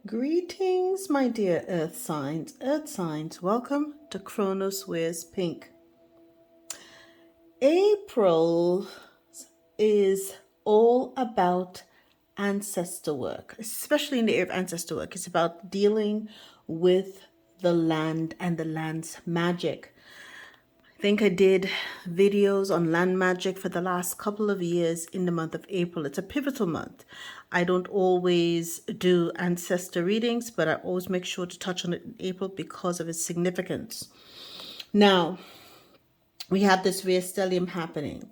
Greetings, my dear Earth signs. Earth signs, welcome to Kronos Wears Pink. April is all about ancestor work, especially in the area of ancestor work. It's about dealing with the land and the land's magic. I think I did videos on land magic for the last couple of years in the month of April. It's a pivotal month. I don't always do ancestor readings, but I always make sure to touch on it in April because of its significance. Now, we have this rear stellium happening,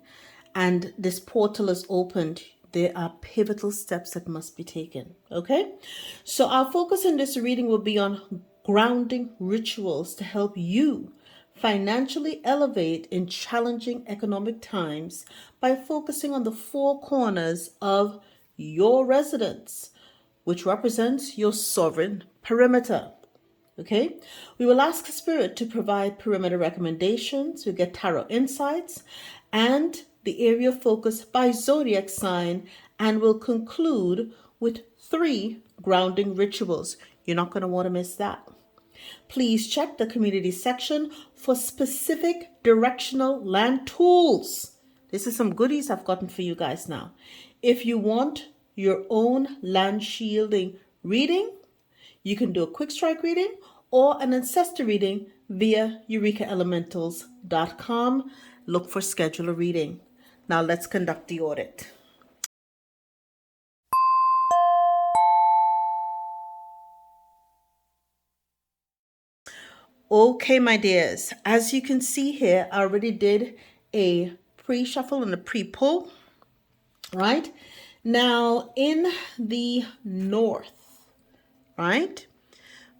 and this portal is opened. There are pivotal steps that must be taken, okay? So our focus in this reading will be on grounding rituals to help you financially elevate in challenging economic times by focusing on the four corners of your residence, which represents your sovereign perimeter. Okay, we will ask Spirit to provide perimeter recommendations. We get tarot insights and the area of focus by zodiac sign, and we'll conclude with 3 grounding rituals. You're not going to want to miss that. Please check the community section for specific directional land tools. This is some goodies I've gotten for you guys now. If you want your own land shielding reading, you can do a quick strike reading or an ancestor reading via eurekaelementals.com. Look for schedule a reading. Now let's conduct the audit. Okay, my dears, as you can see here, I already did a pre-shuffle and a pre-pull, right? Now, in the north, right,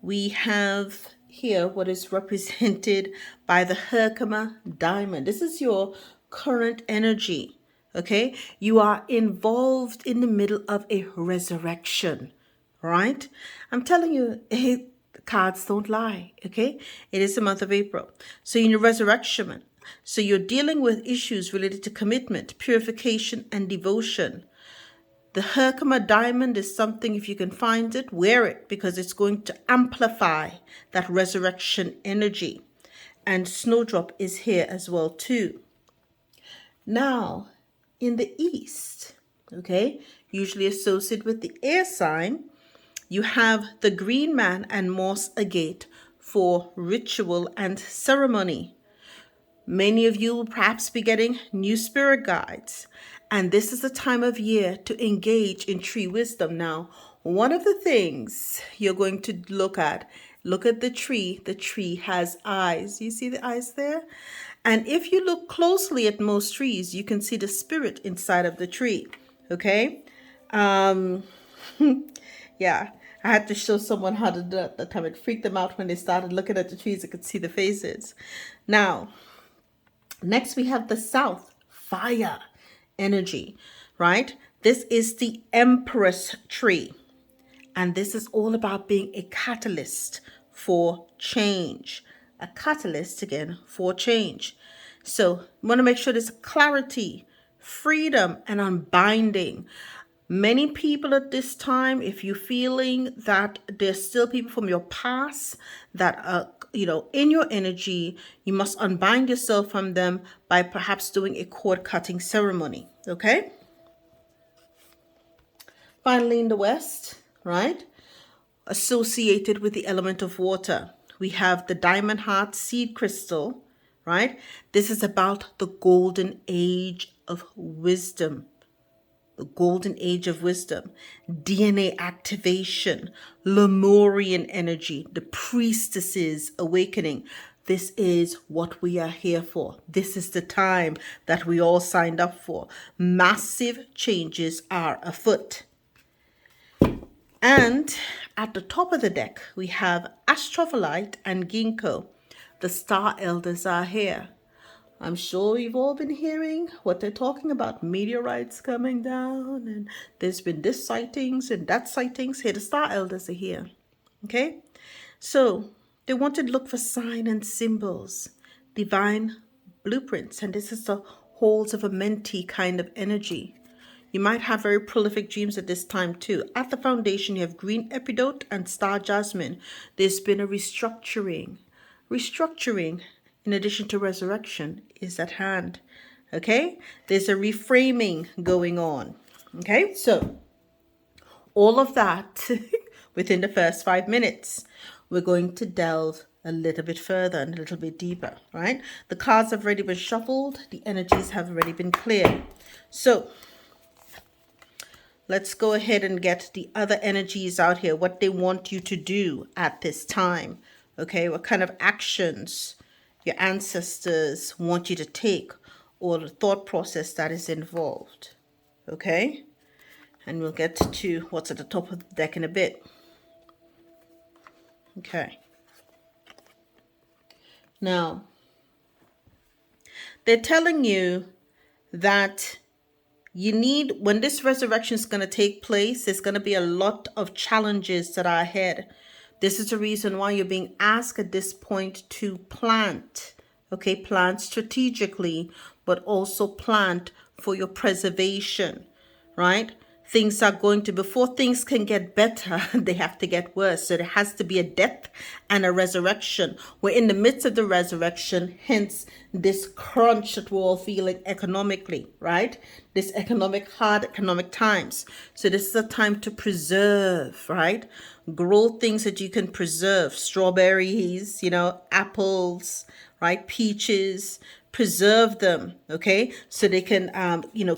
we have here what is represented by the Herkimer diamond. This is your current energy, okay? You are involved in the middle of a resurrection, right? I'm telling you, cards don't lie, okay? It is the month of April. So in your resurrection, so you're dealing with issues related to commitment, purification, and devotion. The Herkimer diamond is something, if you can find it, wear it because it's going to amplify that resurrection energy. And Snowdrop is here as well too. Now, in the east, okay, usually associated with the air sign, you have the Green Man and Moss Agate for ritual and ceremony. Many of you will perhaps be getting new spirit guides, and this is the time of year to engage in tree wisdom. Now, one of the things you're going to look at the tree. The tree has eyes. You see the eyes there? And if you look closely at most trees, you can see the spirit inside of the tree, okay? Yeah, I had to show someone how to do it at the time. It freaked them out when they started looking at the trees. I could see the faces. Now, next we have the south, fire energy, right? This is the Empress tree. And this is all about being a catalyst for change. A catalyst, again, for change. So you want to make sure there's clarity, freedom, and unbinding. Many people at this time, if you're feeling that there's still people from your past that are, in your energy, you must unbind yourself from them by perhaps doing a cord cutting ceremony, okay? Finally, in the west, right, associated with the element of water, we have the diamond heart seed crystal, right? This is about the golden age of wisdom. The golden age of wisdom, DNA activation, Lemurian energy, the priestesses awakening. This is what we are here for. This is the time that we all signed up for. Massive changes are afoot. And at the top of the deck, we have Astrophyllite and Ginkgo. The star elders are here. I'm sure you've all been hearing what they're talking about, meteorites coming down, and there's been this sightings and that sightings. Here, the star elders are here, okay? So they wanted to look for sign and symbols, divine blueprints, and this is the halls of a mentee kind of energy. You might have very prolific dreams at this time too. At the foundation, you have green epidote and star jasmine. There's been a restructuring. Restructuring, in addition to resurrection, is at hand. Okay? There's a reframing going on. Okay? So, all of that within the first 5 minutes. We're going to delve a little bit further and a little bit deeper, right? The cards have already been shuffled. The energies have already been cleared. So let's go ahead and get the other energies out here, what they want you to do at this time, okay? What kind of actions your ancestors want you to take, or the thought process that is involved, okay? And we'll get to what's at the top of the deck in a bit. Okay. Now, they're telling you that you need, when this resurrection is going to take place, there's going to be a lot of challenges that are ahead. This is the reason why you're being asked at this point to plant, okay? Plant strategically, but also plant for your preservation, right? Things are going to, before things can get better, they have to get worse. So there has to be a death and a resurrection. We're in the midst of the resurrection, hence this crunch that we're all feeling economically, right? This hard economic times. So this is a time to preserve, right? Grow things that you can preserve. Strawberries, apples, right? Peaches, preserve them, okay? So they can,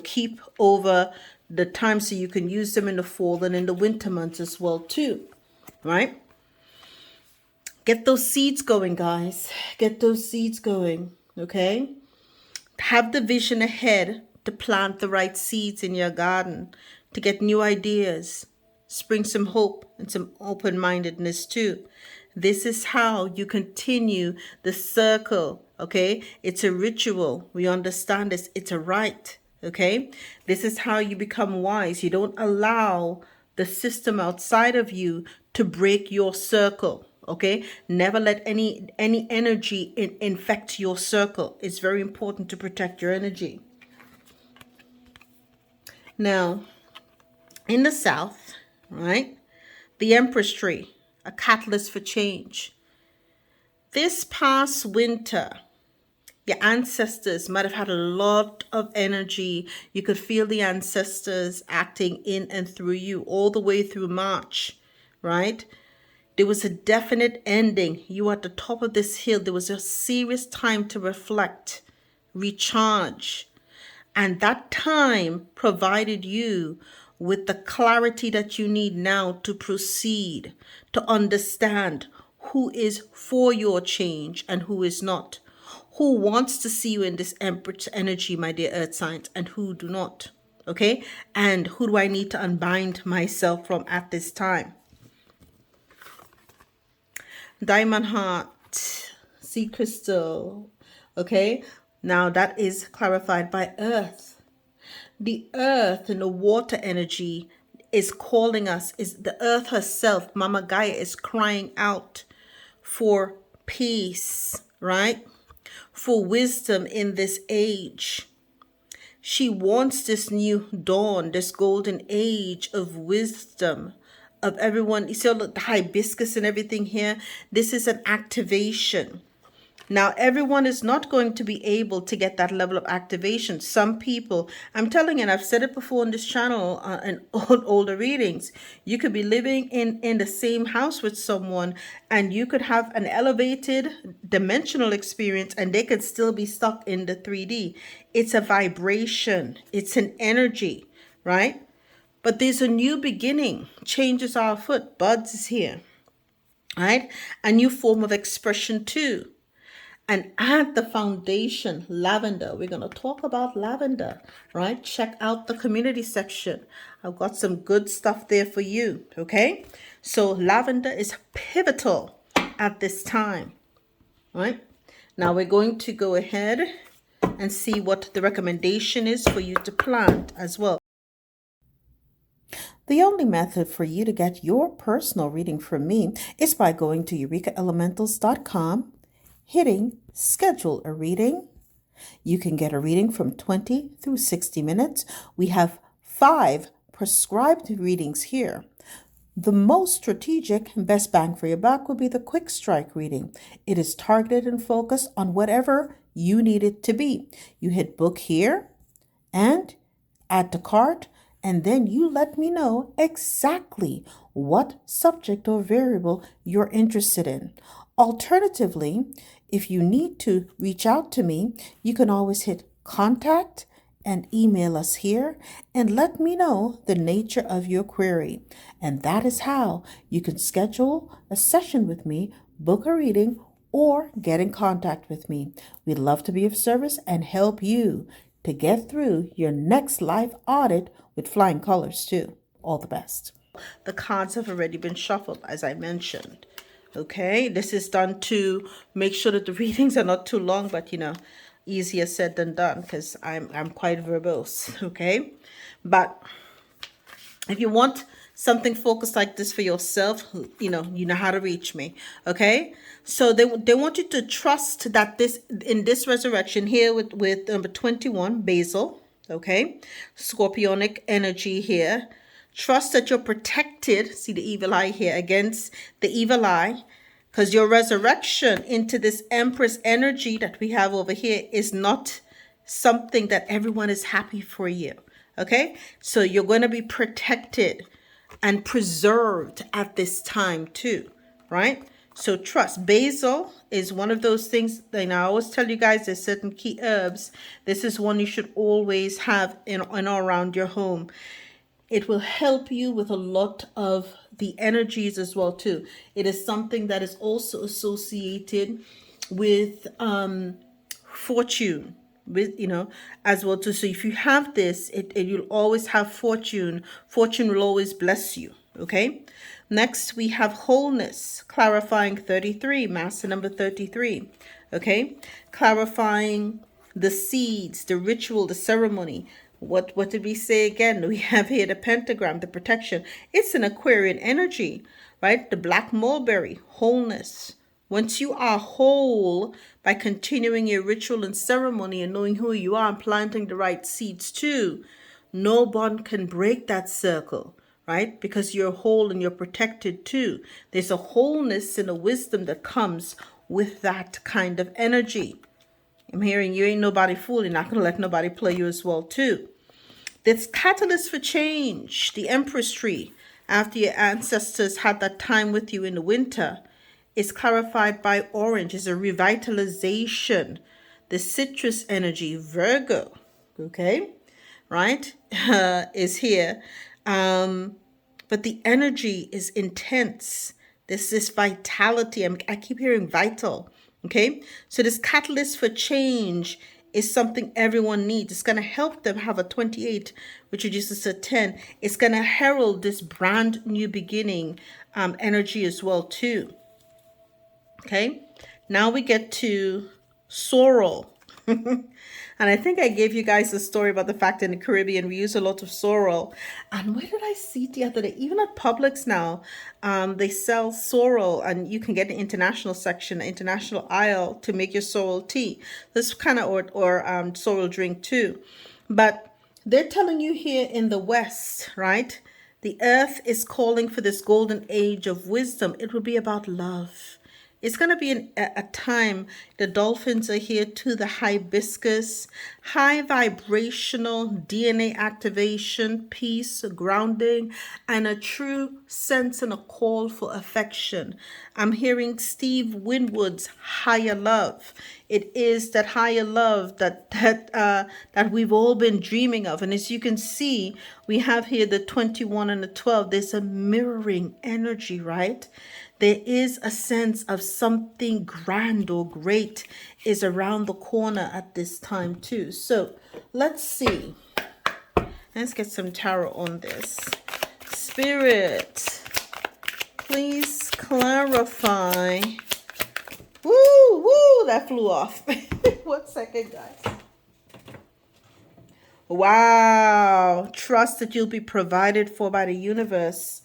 keep over the time, so you can use them in the fall and in the winter months as well too, right? Get those seeds going, guys. Get those seeds going, okay? Have the vision ahead to plant the right seeds in your garden, to get new ideas, spring some hope and some open-mindedness too. This is how you continue the circle, okay? It's a ritual. We understand this. It's a rite. Okay, this is how you become wise. You don't allow the system outside of you to break your circle. Okay, never let any energy infect your circle. It's very important to protect your energy. Now, in the south, right, the Empress tree, a catalyst for change. This past winter, your ancestors might have had a lot of energy. You could feel the ancestors acting in and through you all the way through March, right? There was a definite ending. You were at the top of this hill. There was a serious time to reflect, recharge. And that time provided you with the clarity that you need now to proceed, to understand who is for your change and who is not. Who wants to see you in this Empress energy, my dear earth signs, and who do not, okay? And who do I need to unbind myself from at this time? Diamond heart, sea crystal, okay? Now that is clarified by earth. The earth and the water energy is calling us, is the earth herself, Mama Gaia, is crying out for peace, right? For wisdom in this age. She wants this new dawn, this golden age of wisdom, of everyone. You see all the hibiscus and everything here? This is an activation. Now, everyone is not going to be able to get that level of activation. Some people, I'm telling you, and I've said it before on this channel in older readings, you could be living in the same house with someone and you could have an elevated dimensional experience and they could still be stuck in the 3D. It's a vibration. It's an energy, right? But there's a new beginning. Changes are afoot. Buds is here, right? A new form of expression too. And at the foundation, lavender. We're going to talk about lavender, right? Check out the community section. I've got some good stuff there for you, okay? So lavender is pivotal at this time, right? Now we're going to go ahead and see what the recommendation is for you to plant as well. The only method for you to get your personal reading from me is by going to eurekaelementals.com, hitting schedule a reading. You can get a reading from 20 through 60 minutes. We have 5 prescribed readings here. The most strategic and best bang for your buck would be the quick strike reading. It is targeted and focused on whatever you need it to be. You hit book here and add to cart, and then you let me know exactly what subject or variable you're interested in. Alternatively, if you need to reach out to me, you can always hit contact and email us here and let me know the nature of your query. And that is how you can schedule a session with me, book a reading, or get in contact with me. We'd love to be of service and help you to get through your next life audit with flying colors too. All the best. The cards have already been shuffled, as I mentioned. Okay, this is done to make sure that the readings are not too long, but easier said than done because I'm quite verbose. Okay, but if you want something focused like this for yourself, you know how to reach me. Okay, so they want you to trust that in this resurrection here with number 21 basil. Okay, scorpionic energy here. Trust that you're protected. See the evil eye here against the evil eye, because your resurrection into this Empress energy that we have over here is not something that everyone is happy for you. Okay, so you're going to be protected and preserved at this time too, right? So trust. Basil is one of those things that I always tell you guys, there's certain key herbs. This is one you should always have in or around your home. It will help you with a lot of the energies as well too. It is something that is also associated with fortune, with as well too. So if you have this, you'll always have fortune. Fortune will always bless you. Okay. Next we have wholeness, clarifying 33, master number 33. Okay, clarifying the seeds, the ritual, the ceremony. What did we say again? We have here the pentagram, the protection. It's an Aquarian energy, right? The black mulberry, wholeness. Once you are whole by continuing your ritual and ceremony and knowing who you are and planting the right seeds too, no one can break that circle, right? Because you're whole and you're protected too. There's a wholeness and a wisdom that comes with that kind of energy. I'm hearing you ain't nobody fool. You're not going to let nobody play you as well too. This catalyst for change, the Empress tree, after your ancestors had that time with you in the winter, is clarified by orange. Is a revitalization. The citrus energy, Virgo, okay, right, is here. But the energy is intense. There's this vitality. I keep hearing vital. Okay, so this catalyst for change is something everyone needs. It's going to help them have a 28, which reduces to 10. It's going to herald this brand new beginning energy as well too. Okay, now we get to sorrel. And I think I gave you guys a story about the fact in the Caribbean we use a lot of sorrel. And where did I see it the other day? Even at Publix now, they sell sorrel, and you can get an international section, international aisle to make your sorrel tea. This kind of or sorrel drink too. But they're telling you here in the West, right? The earth is calling for this golden age of wisdom. It will be about love. It's going to be a time, the dolphins are here too, the hibiscus, high vibrational DNA activation, peace, grounding, and a true sense and a call for affection. I'm hearing Steve Winwood's higher love. It is that higher love that we've all been dreaming of. And as you can see, we have here the 21 and the 12. There's a mirroring energy, right? There is a sense of something grand or great is around the corner at this time too. So let's see. Let's get some tarot on this. Spirit, please clarify. Woo, that flew off. 1 second, guys. Wow. Trust that you'll be provided for by the universe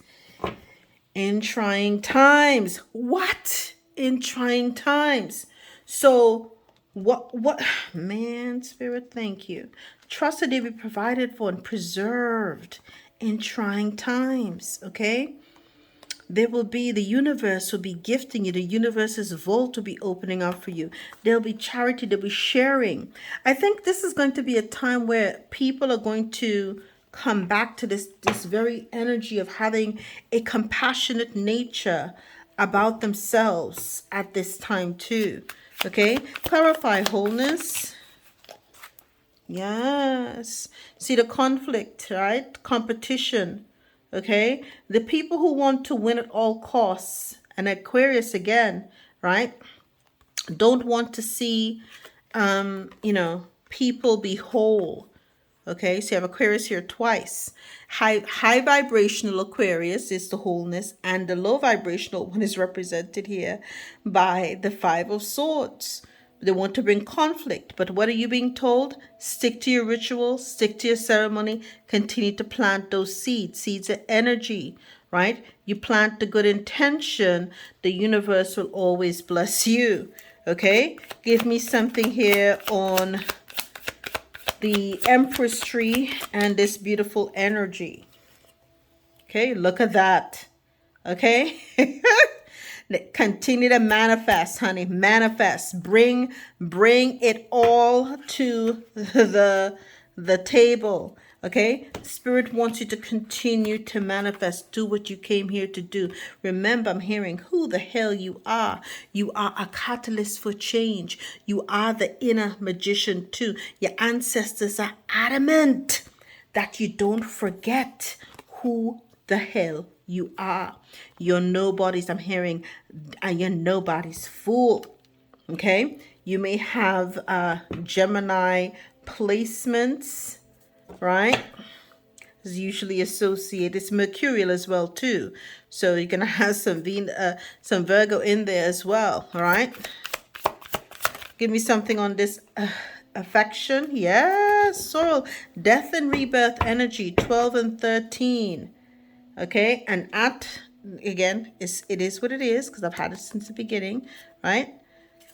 in trying times. What? In trying times. So What, man, Spirit, thank you. Trust that they be provided for and preserved in trying times, okay? There will be, the universe will be gifting you. The universe's vault will be opening up for you. There'll be charity, there'll be sharing. I think this is going to be a time where people are going to come back to this very energy of having a compassionate nature about themselves at this time too. Okay? Clarify wholeness. Yes. See the conflict, right? Competition. Okay? The people who want to win at all costs, and Aquarius again, right? Don't want to see people be whole. Okay, so you have Aquarius here twice. High vibrational Aquarius is the wholeness, and the low vibrational one is represented here by the Five of Swords. They want to bring conflict, but what are you being told? Stick to your ritual, stick to your ceremony, continue to plant those seeds. Seeds are energy, right? You plant the good intention, the universe will always bless you. Okay, give me something here on the Empress tree and this beautiful energy. Okay, look at that. Okay. Continue to manifest, honey. Manifest. Bring it all to the table. Okay? Spirit wants you to continue to manifest. Do what you came here to do. Remember, I'm hearing who the hell you are. You are a catalyst for change. You are the inner magician too. Your ancestors are adamant that you don't forget who the hell you are. You're nobody's, I'm hearing, you're nobody's fool. Okay? You may have Gemini placements, right? It's usually associated. It's mercurial as well too. So you're gonna have some Virgo in there as well. All right. Give me something on this affection. Yes, sorrow, death and rebirth energy. 12 and 13. Okay, and again, it is what it is because I've had it since the beginning, right?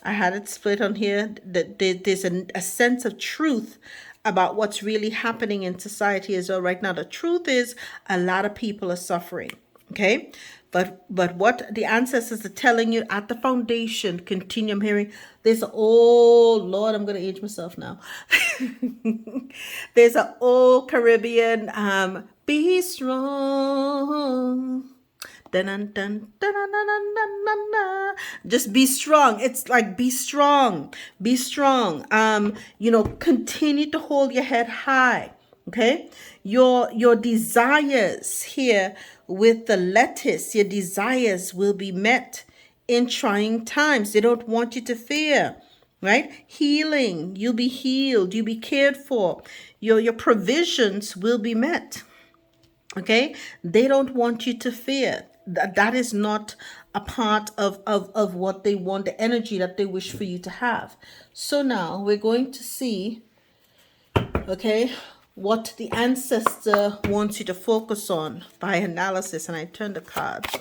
I had it split on here. There's a sense of truth about what's really happening in society as well right now. The truth is a lot of people are suffering, okay? But what the ancestors are telling you at the foundation, continue. I'm hearing there's Lord, I'm gonna age myself now. There's an old Caribbean be strong. Dun, dun, dun, dun, dun, dun, dun, dun, dun. Just be strong. It's like be strong. Be strong. Continue to hold your head high. Okay? Your desires here with the lettuce, your desires will be met in trying times. They don't want you to fear. Right? Healing. You'll be healed. You'll be cared for. Your provisions will be met. Okay? They don't want you to fear. That is not a part of what they want, the energy that they wish for you to have. So now we're going to see, okay, what the ancestor wants you to focus on by analysis. And I turn the cards.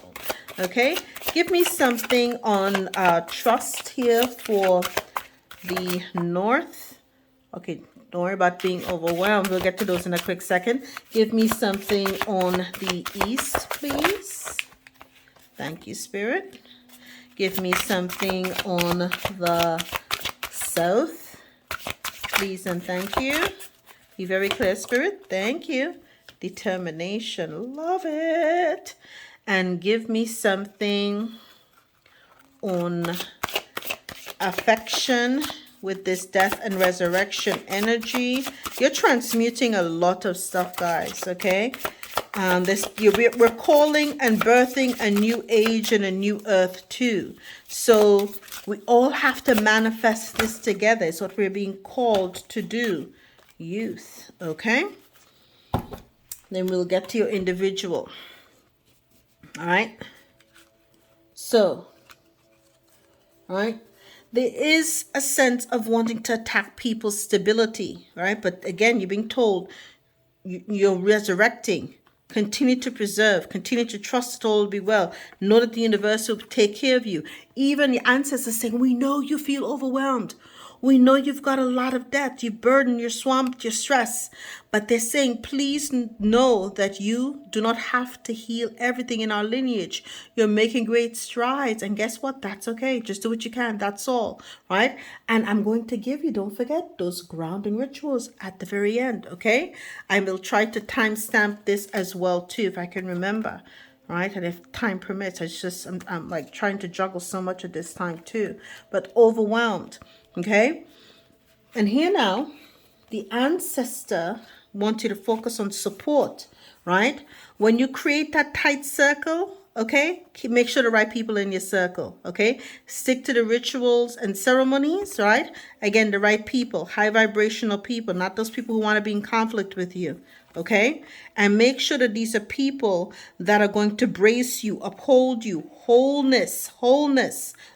Okay? Give me something on trust here for the north. Okay, don't worry about being overwhelmed. We'll get to those in a quick second. Give me something on the east, please. Thank you, Spirit. Give me something on the south, please and thank you. Be very clear, Spirit. Thank you. Determination. Love it. And give me something on affection with this death and resurrection energy. You're transmuting a lot of stuff, guys, okay? We're calling and birthing a new age and a new earth too. So we all have to manifest this together. It's what we're being called to do. Youth, okay? Then we'll get to your individual. All right? So, all right? There is a sense of wanting to attack people's stability, right? But again, you're being told you're resurrecting. Continue to preserve. Continue to trust that all will be well. Know that the universe will take care of you. Even your ancestors saying, we know you feel overwhelmed. We know you've got a lot of debt. You're burdened, you're swamped, you're stressed. But they're saying, please know that you do not have to heal everything in our lineage. You're making great strides. And guess what? That's okay. Just do what you can. That's all. Right? And I'm going to give you, don't forget, those grounding rituals at the very end. Okay? I will try to timestamp this as well, too, if I can remember. Right, and if time permits, I'm like trying to juggle so much at this time too, but overwhelmed. Okay, and here now, the ancestor wants you to focus on support. Right, when you create that tight circle, okay, make sure the right people in your circle. Okay, stick to the rituals and ceremonies. Right, again, the right people, high vibrational people, not those people who want to be in conflict with you. Okay, and make sure that these are people that are going to brace you, uphold you, wholeness,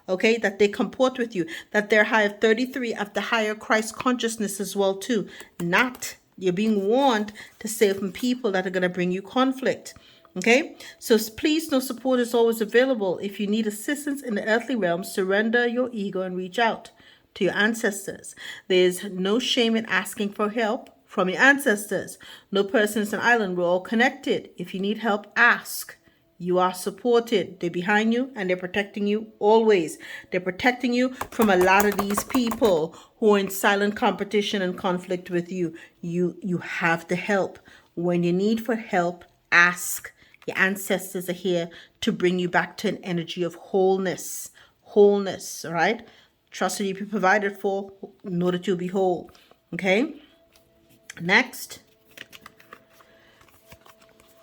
okay, that they comport with you, that they're high of 33 of the higher Christ consciousness as well too. Not, you're being warned to stay from people that are going to bring you conflict. Okay, so please know support is always available. If you need assistance in the earthly realm, surrender your ego and reach out to your ancestors. There's no shame in asking for help from your ancestors. No person is an island. We're all connected. If you need help, ask. You are supported. They're behind you and they're protecting you always. They're protecting you from a lot of these people who are in silent competition and conflict with you. You have the help. When you need for help, ask. Your ancestors are here to bring you back to an energy of wholeness. Wholeness, all right? Trust that you'll be provided for. Know that you'll be whole. Okay? Next,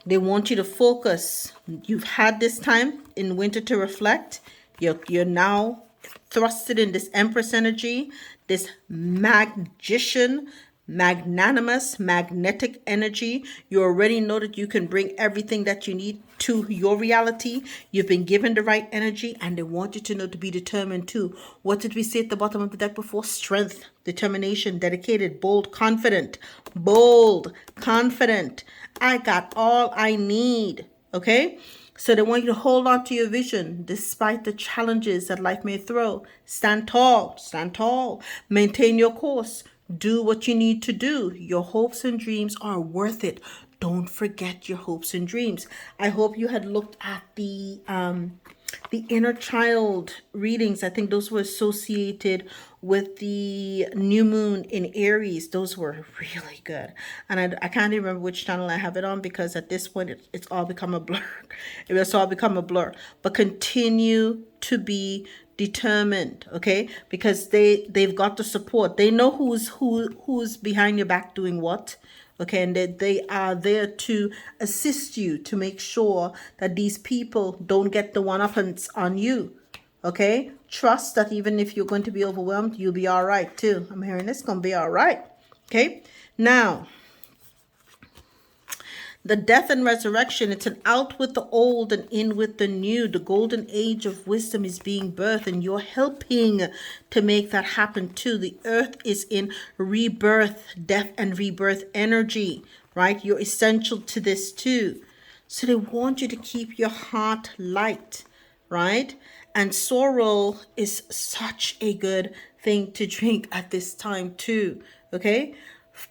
they want you to focus. You've had this time in winter to reflect. You're now thrusted in this Empress energy, this magician, magnanimous, magnetic energy. You already know that you can bring everything that you need to your reality. You've been given the right energy, and they want you to know to be determined too. What did we say at the bottom of the deck before? Strength, determination, dedicated, bold, confident. Bold, confident. I got all I need. Okay? So they want you to hold on to your vision despite the challenges that life may throw. Stand tall, stand tall. Maintain your course. Do what you need to do. Your hopes and dreams are worth it. Don't forget your hopes and dreams. I hope you had looked at the inner child readings. I think those were associated with the new moon in Aries. Those were really good. And I can't even remember which channel I have it on, because at this point it's all become a blur. It's all become a blur. But continue to be determined, okay? Because they've got the support. They know who's behind your back doing what. Okay, and they are there to assist you to make sure that these people don't get the one-uppance on you. Okay, trust that even if you're going to be overwhelmed, you'll be all right too. I'm hearing this going to be all right. Okay, now the death and resurrection, it's an out with the old and in with the new. The golden age of wisdom is being birthed, and you're helping to make that happen too. The earth is in rebirth, death and rebirth energy, right? You're essential to this too. So they want you to keep your heart light, right? And sorrel is such a good thing to drink at this time too, okay?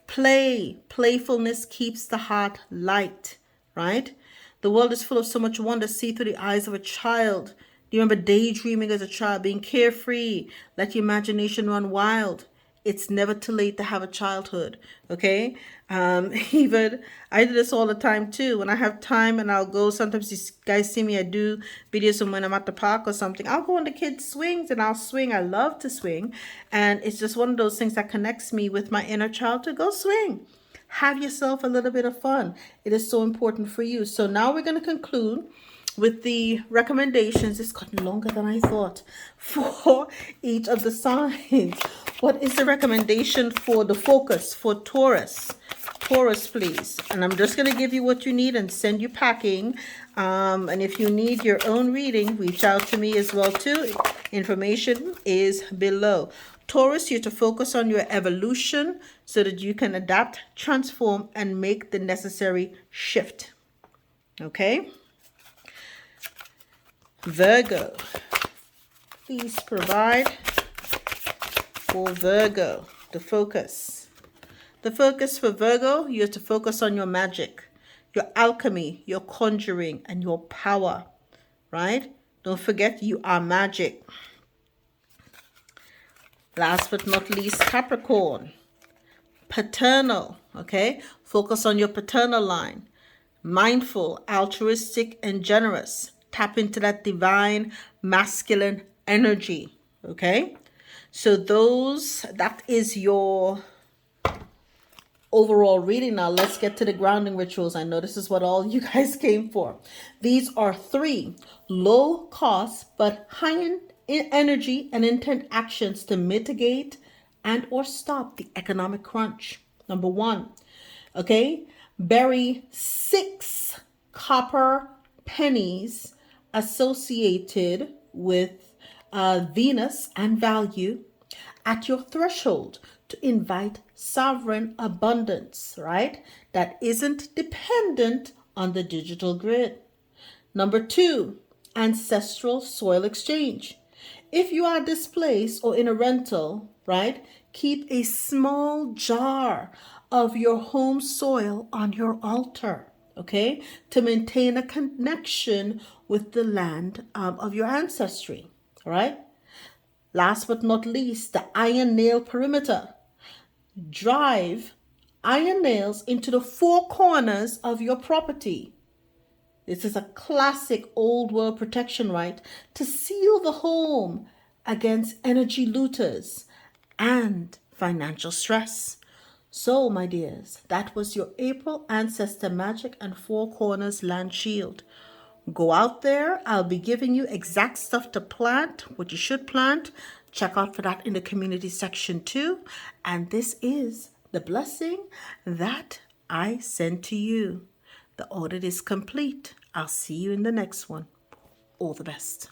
Playfulness keeps the heart light, right? The world is full of so much wonder. See through the eyes of a child. Do you remember daydreaming as a child, being carefree? Let your imagination run wild. It's never too late to have a childhood, okay? Even I do this all the time too. When I have time and I'll go, sometimes you guys see me, I do videos of when I'm at the park or something. I'll go on the kids' swings and I'll swing. I love to swing. And it's just one of those things that connects me with my inner child to go swing. Have yourself a little bit of fun. It is so important for you. So now we're going to conclude with the recommendations. It's gotten longer than I thought for each of the signs. What is the recommendation for the focus for Taurus? Taurus, please. And I'm just going to give you what you need and send you packing. And if you need your own reading, reach out to me as well too. Information is below. Taurus, you're to focus on your evolution so that you can adapt, transform, and make the necessary shift. Okay? Virgo, please provide for Virgo, the focus. The focus for Virgo, you have to focus on your magic, your alchemy, your conjuring, and your power, right? Don't forget you are magic. Last but not least, Capricorn, paternal, okay? Focus on your paternal line. Mindful, altruistic, and generous. Tap into that divine masculine energy, okay? So that is your overall reading. Now let's get to the grounding rituals. I know this is what all you guys came for. These are 3 low cost but high in energy and intent actions to mitigate and or stop the economic crunch. Number 1, okay, bury 6 copper pennies associated with Venus and value at your threshold to invite sovereign abundance, right? That isn't dependent on the digital grid. Number 2, ancestral soil exchange. If you are displaced or in a rental, right, keep a small jar of your home soil on your altar, okay, to maintain a connection with the land of your ancestry, all right? Last but not least, the iron nail perimeter. Drive iron nails into the 4 corners of your property. This is a classic old world protection rite to seal the home against energy looters and financial stress. So, my dears, that was your April Ancestor Magic and 4 Corners Land Shield. Go out there. I'll be giving you exact stuff to plant, what you should plant. Check out for that in the community section too. And this is the blessing that I send to you. The audit is complete. I'll see you in the next one. All the best.